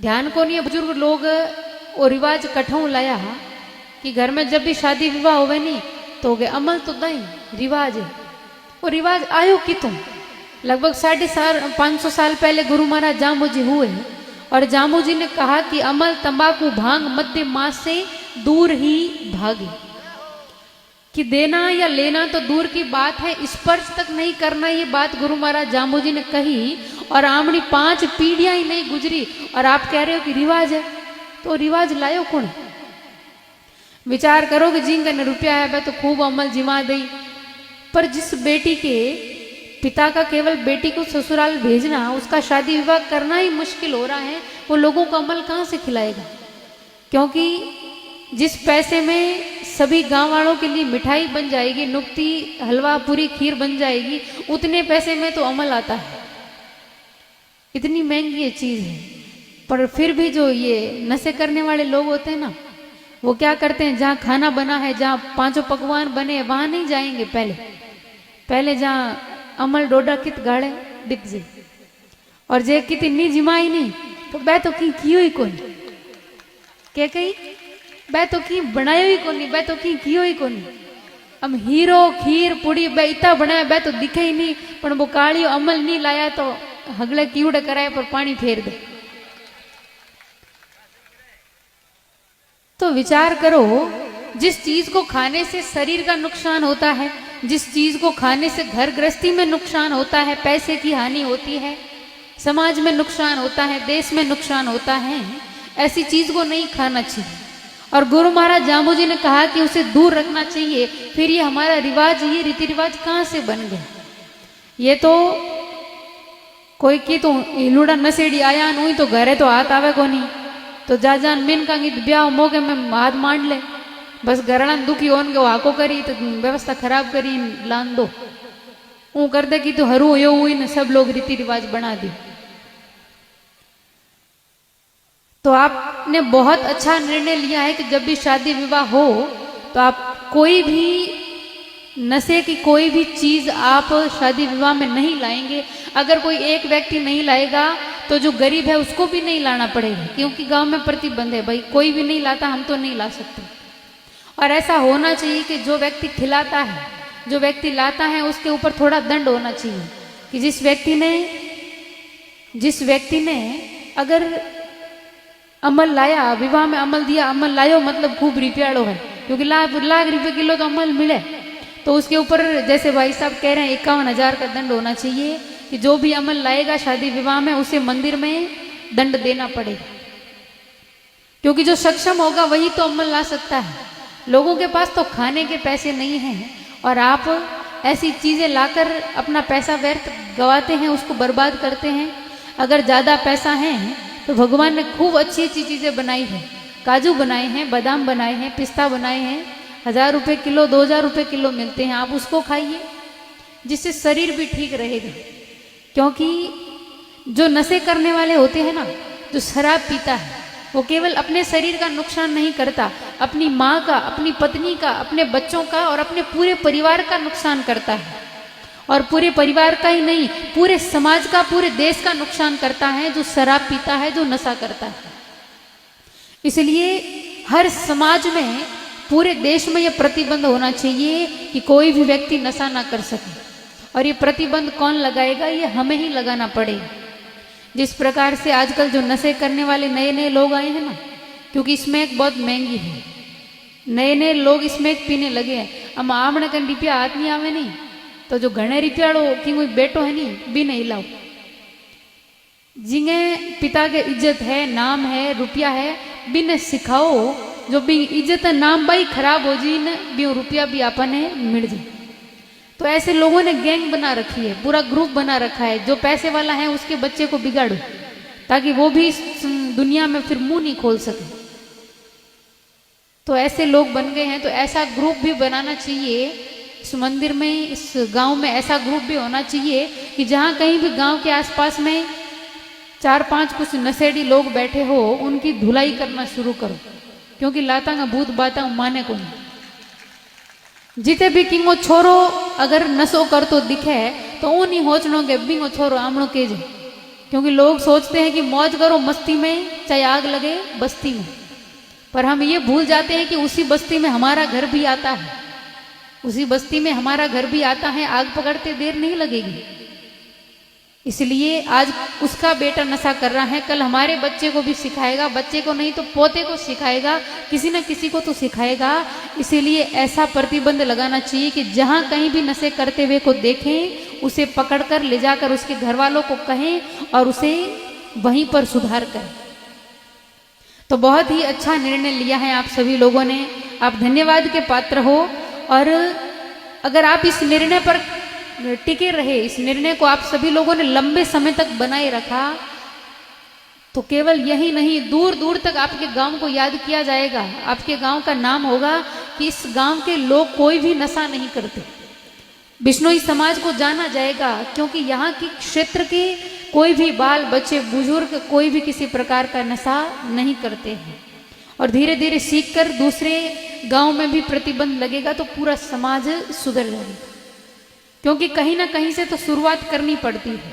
ध्यान को नहीं बुजुर्ग लोग वो रिवाज कठों लाया कि घर में जब भी शादी विवाह होवे नहीं तो गे अमल तो नहीं रिवाज है। वो रिवाज आयो कितों लगभग 550 साल पहले गुरु महाराज जामू जी हुए और जामू जी ने कहा कि अमल तंबाकू भांग मध्य मास से दूर ही भागे, कि देना या लेना तो दूर की बात है, स्पर्श तक नहीं करना, ये बात गुरु महाराज जामू जी ने कही और आमड़ी 5 पीढ़ियां ही नहीं गुजरी और आप कह रहे हो कि रिवाज है। तो रिवाज लायो कौन? विचार करो कि जिन कने रुपया है वह तो खूब अमल जिमा दई, पर जिस बेटी के पिता का केवल बेटी को ससुराल भेजना, उसका शादी विवाह करना ही मुश्किल हो रहा है, वो लोगों को अमल कहाँ से खिलाएगा? क्योंकि जिस पैसे में सभी गांव वालों के लिए मिठाई बन जाएगी, नुक्ती हलवा पूरी खीर बन जाएगी, उतने पैसे में तो अमल आता है। इतनी महंगी ये चीज़ है। पर फिर भी जो ये नशे करने वाले लोग होते हैं ना, वो क्या करते हैं, जहाँ खाना बना है, जहाँ 5 पकवान बने, वहां नहीं जाएंगे। पहले जहाँ अमल डोडा कित गाड़े दिख जे और जे कित नी जिमाई नहीं तो बै तो की कियो ही कोनी, क्या कही बै तो की बनायो ही कोनी, बै तो की कियो ही कोनी। अब हीरो खीर पूड़ी बै इतना बनाया बै तो दिखे ही नहीं, पर वो काली अमल नहीं लाया तो हगले कीवड़े कराए पर पानी फेर दे। तो विचार करो, जिस चीज को खाने से शरीर का नुकसान होता है, जिस चीज को खाने से घर गृहस्थी में नुकसान होता है, पैसे की हानि होती है, समाज में नुकसान होता है, देश में नुकसान होता है, ऐसी चीज को नहीं खाना चाहिए। और गुरु महाराज जामू जी ने कहा कि उसे दूर रखना चाहिए। फिर ये हमारा रिवाज, ये रीति रिवाज कहाँ से बन गए? ये तो कोई की तो हिलुड़ा नशेड़ी आया हुई तो घरे तो हाथ आवे को नहीं, तो जा जान मिन का ब्याह मौके में हाथ मान ले, बस घरना दुखी होन के हाको करी तो व्यवस्था खराब करी लान दो, वो कर दे कि तो हरू यो हुई न सब लोग रीति रिवाज बना दी। तो आपने बहुत अच्छा निर्णय लिया है कि जब भी शादी विवाह हो तो आप कोई भी नशे की कोई भी चीज आप शादी विवाह में नहीं लाएंगे। अगर कोई एक व्यक्ति नहीं लाएगा तो जो गरीब है उसको भी नहीं लाना पड़ेगा, क्योंकि गांव में प्रतिबंध है, भाई कोई भी नहीं लाता, हम तो नहीं ला सकते। और ऐसा होना चाहिए कि जो व्यक्ति खिलाता है, जो व्यक्ति लाता है, उसके ऊपर थोड़ा दंड होना चाहिए कि जिस व्यक्ति ने अगर अमल लाया, विवाह में अमल दिया, अमल लायो मतलब खूब रुपयाड़ो है, क्योंकि लाख रुपये किलो तो अमल मिले, तो उसके ऊपर जैसे भाई साहब कह रहे हैं 51,000 का दंड होना चाहिए कि जो भी अमल लाएगा शादी विवाह में उसे मंदिर में दंड देना पड़ेगा। क्योंकि जो सक्षम होगा वही तो अमल ला सकता है। लोगों के पास तो खाने के पैसे नहीं हैं और आप ऐसी चीज़ें लाकर अपना पैसा व्यर्थ गवाते हैं, उसको बर्बाद करते हैं। अगर ज़्यादा पैसा है तो भगवान ने खूब अच्छी अच्छी चीज़ें बनाई हैं, काजू बनाए हैं, बादाम बनाए हैं, पिस्ता बनाए हैं, 1,000 रुपये किलो, 2,000 रुपये किलो मिलते हैं, आप उसको खाइए, जिससे शरीर भी ठीक रहेगा। क्योंकि जो नशे करने वाले होते हैं ना, जो शराब पीता है, वो केवल अपने शरीर का नुकसान नहीं करता, अपनी माँ का, अपनी पत्नी का, अपने बच्चों का और अपने पूरे परिवार का नुकसान करता है। और पूरे परिवार का ही नहीं, पूरे समाज का, पूरे देश का नुकसान करता है जो शराब पीता है, जो नशा करता है। इसलिए हर समाज में, पूरे देश में यह प्रतिबंध होना चाहिए कि कोई भी व्यक्ति नशा ना कर सके। और ये प्रतिबंध कौन लगाएगा? ये हमें ही लगाना पड़ेगा। जिस प्रकार से आजकल जो नशे करने वाले नए नए लोग आए हैं ना, क्योंकि स्मैक बहुत महंगी है, नए नए लोग स्मैक पीने लगे हैं। अब आमने कन रुपया हाथ नहीं आवे नहीं, तो जो घने रुपयाड़ो कि कोई बेटो है नहीं भी नहीं लाओ, जिंगे पिता के इज्जत है, नाम है, रुपया है, बिन सिखाओ, जो भी इज्जत नाम भाई खराब हो जी न भी रुपया भी आपने मिल जाए। तो ऐसे लोगों ने गैंग बना रखी है, पूरा ग्रुप बना रखा है, जो पैसे वाला है उसके बच्चे को बिगाड़ो ताकि वो भी इस दुनिया में फिर मुंह नहीं खोल सके। तो ऐसे लोग बन गए हैं। तो ऐसा ग्रुप भी बनाना चाहिए इस मंदिर में, इस गांव में ऐसा ग्रुप भी होना चाहिए कि जहाँ कहीं भी गांव के आसपास में 4-5 कुछ नशेड़ी लोग बैठे हो, उनकी धुलाई करना शुरू करो। क्योंकि लाता का भूत बाता माने को नहीं। जिते भी किंगो छोरो अगर नशो कर तो दिखे तो वो नहीं होचनो के बिंगो छोरो आमणो के जे, क्योंकि लोग सोचते हैं कि मौज करो, मस्ती में चाहे आग लगे बस्ती में। पर हम ये भूल जाते हैं कि उसी बस्ती में हमारा घर भी आता है, उसी बस्ती में हमारा घर भी आता है, आग पकड़ते देर नहीं लगेगी। इसलिए आज उसका बेटा नशा कर रहा है, कल हमारे बच्चे को भी सिखाएगा, बच्चे को नहीं तो पोते को सिखाएगा, किसी न किसी को तो सिखाएगा। इसीलिए ऐसा प्रतिबंध लगाना चाहिए कि जहाँ कहीं भी नशे करते हुए को देखें, उसे पकड़कर ले जाकर उसके घर वालों को कहें और उसे वहीं पर सुधार करें। तो बहुत ही अच्छा निर्णय लिया है आप सभी लोगों ने, आप धन्यवाद के पात्र हो। और अगर आप इस निर्णय पर टिके रहे, इस निर्णय को आप सभी लोगों ने लंबे समय तक बनाए रखा, तो केवल यही नहीं, दूर दूर तक आपके गांव को याद किया जाएगा, आपके गांव का नाम होगा कि इस गांव के लोग कोई भी नशा नहीं करते। बिश्नोई समाज को जाना जाएगा, क्योंकि यहाँ की क्षेत्र के कोई भी बाल बच्चे बुजुर्ग कोई भी किसी प्रकार का नशा नहीं करते हैं। और धीरे धीरे सीखकर दूसरे गांव में भी प्रतिबंध लगेगा तो पूरा समाज सुधर जाएगा, क्योंकि कहीं ना कहीं से तो शुरुआत करनी पड़ती है।